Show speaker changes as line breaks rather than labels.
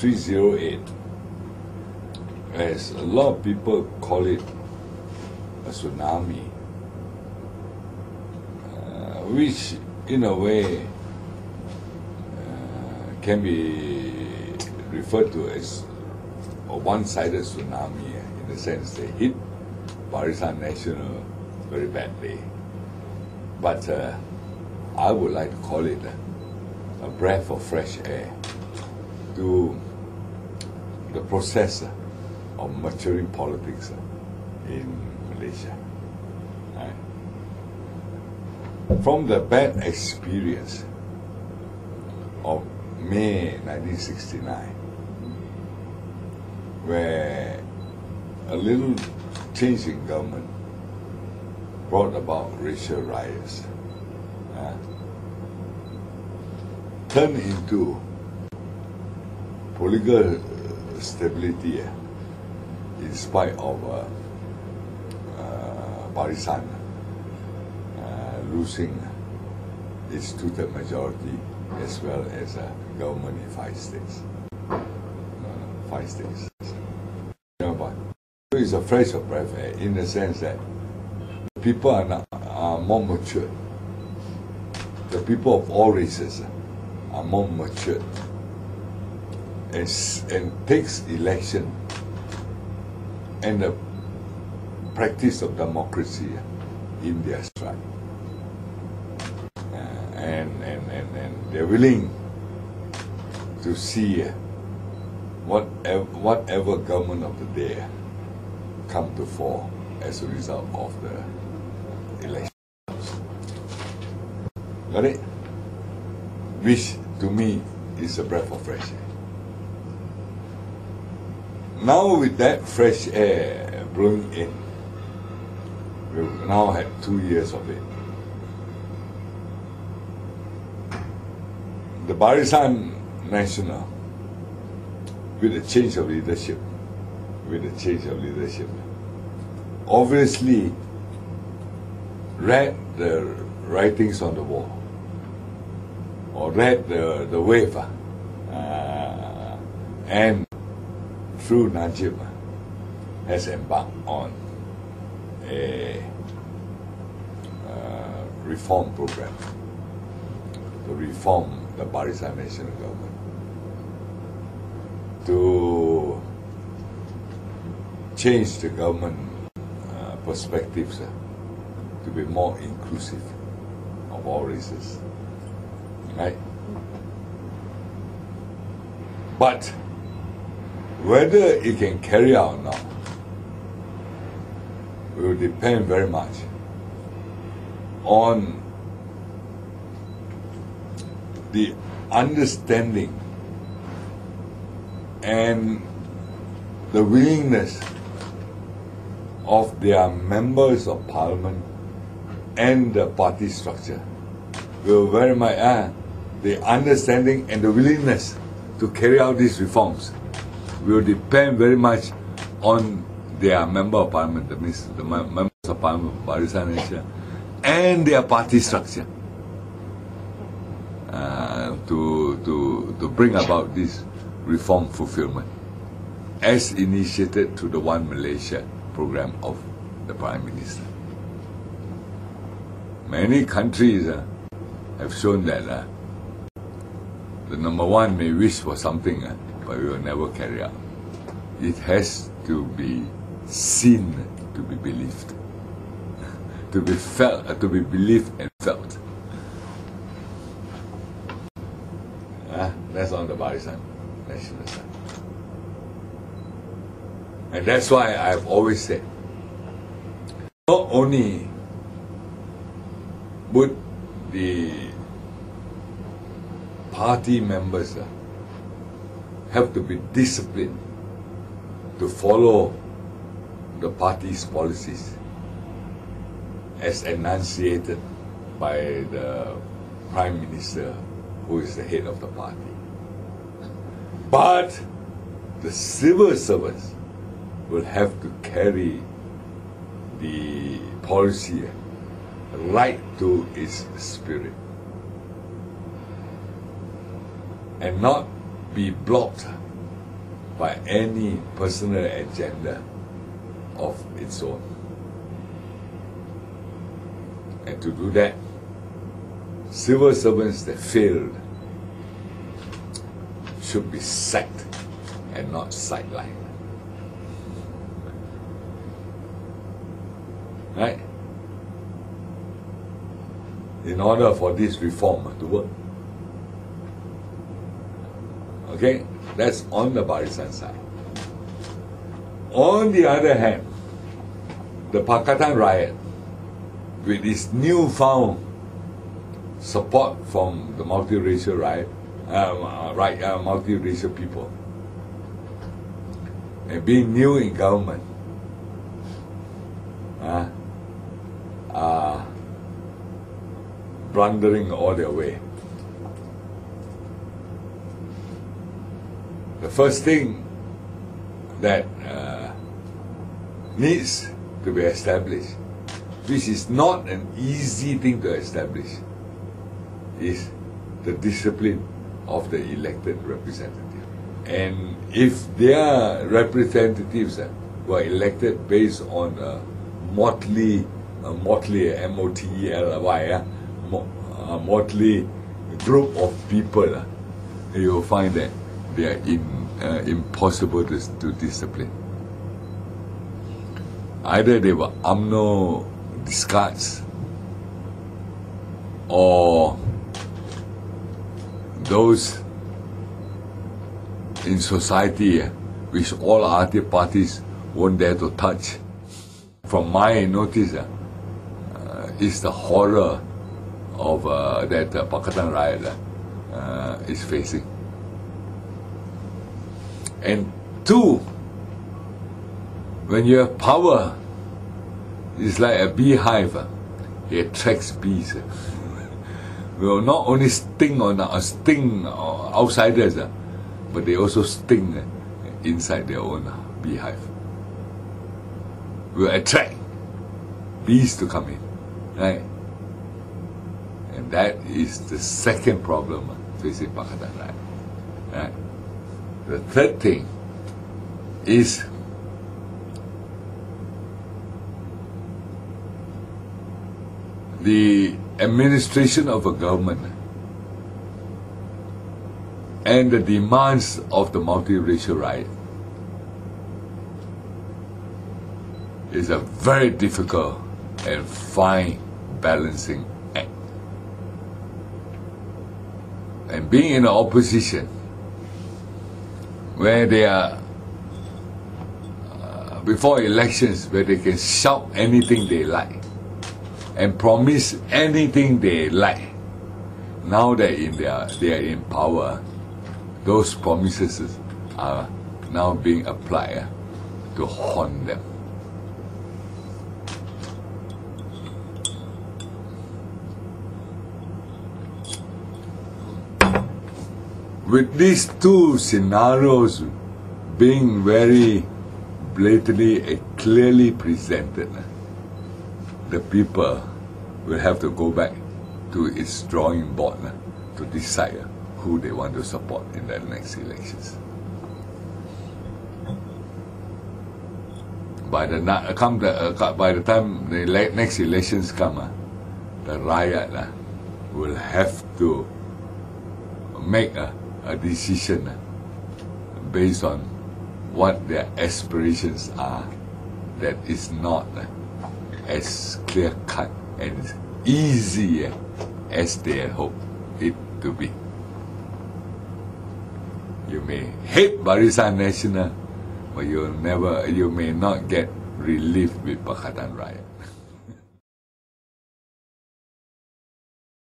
308, as a lot of people call it a tsunami, which in a way can be referred to as a one-sided tsunami, in the sense they hit Barisan National very badly. But I would like to call it a breath of fresh air to the process of maturing politics in Malaysia. Right? From the bad experience of May 1969, where a little change in government brought about racial riots, turned into political stability in spite of Barisan losing its two-third majority as well as government in 5 states. 5 states. So it's a fresh breath air in the sense that people are more mature. The people of all races are more mature and takes election and the practice of democracy in their stride. And they're willing to see whatever government of the day come to fall as a result of the election. Got it? Which to me is a breath of fresh air. Now with that fresh air blowing in, we've now had 2 years of it. The Barisan National, with the change of leadership, obviously read the writings on the wall, or read the wave, and through Najib has embarked on a reform program to reform the Barisan National Government, to change the government perspectives to be more inclusive of all races, right? But whether it can carry out or not will depend very much on the understanding and the willingness of their members of parliament and the party structure. Will very much the understanding and the willingness to carry out these reforms will depend very much on their member of parliament, that means the members of parliament of Barisan Nation, and their party structure to bring about this reform fulfillment, as initiated through the One Malaysia program of the Prime Minister. Many countries have shown that the number one may wish for something, but we will never carry out. It has to be seen to be believed, to be felt, to be believed and felt. That's on the Barisan National side. And that's why I've always said, not only would the party members have to be disciplined to follow the party's policies as enunciated by the Prime Minister, who is the head of the party, but the civil servants will have to carry the policy right to its spirit and not be blocked by any personal agenda of its own. And to do that, civil servants that failed should be sacked and not sidelined. Right? In order for this reform to work. Okay? That's on the Barisan side. On the other hand, the Pakatan riot, with its newfound support from the multiracial multiracial people, and being new in government, blundering all their way. The first thing that needs to be established, which is not an easy thing to establish, is the discipline of the elected representative. And if their representatives were elected based on a motley, M-O-T-E-L-Y, motley group of people, you will find that they are impossible to discipline. Either they were UMNO discards, or those in society which all other parties won't dare to touch. From my notice, is the horror of that Pakatan riot is facing. And two, when you have power, it's like a beehive. It attracts bees. Will not only sting outsiders, but they also sting inside their own beehive. Will attract bees to come in, right? And that is the second problem facing Pakatan riot, right? The third thing is the administration of a government and the demands of the multiracial riot is a very difficult and fine balancing act. And being in the opposition, where they are before elections, where they can shout anything they like and promise anything they like, now that they are in power, those promises are now being applied to haunt them. With these two scenarios being very blatantly and clearly presented, the people will have to go back to its drawing board to decide who they want to support in the next elections. By the time the next elections come, the riot will have to make a decision based on what their aspirations are, that is not as clear-cut and easy as they had hoped it to be. You may hate Barisan Nasional, but you may not get relief with Pakatan riot.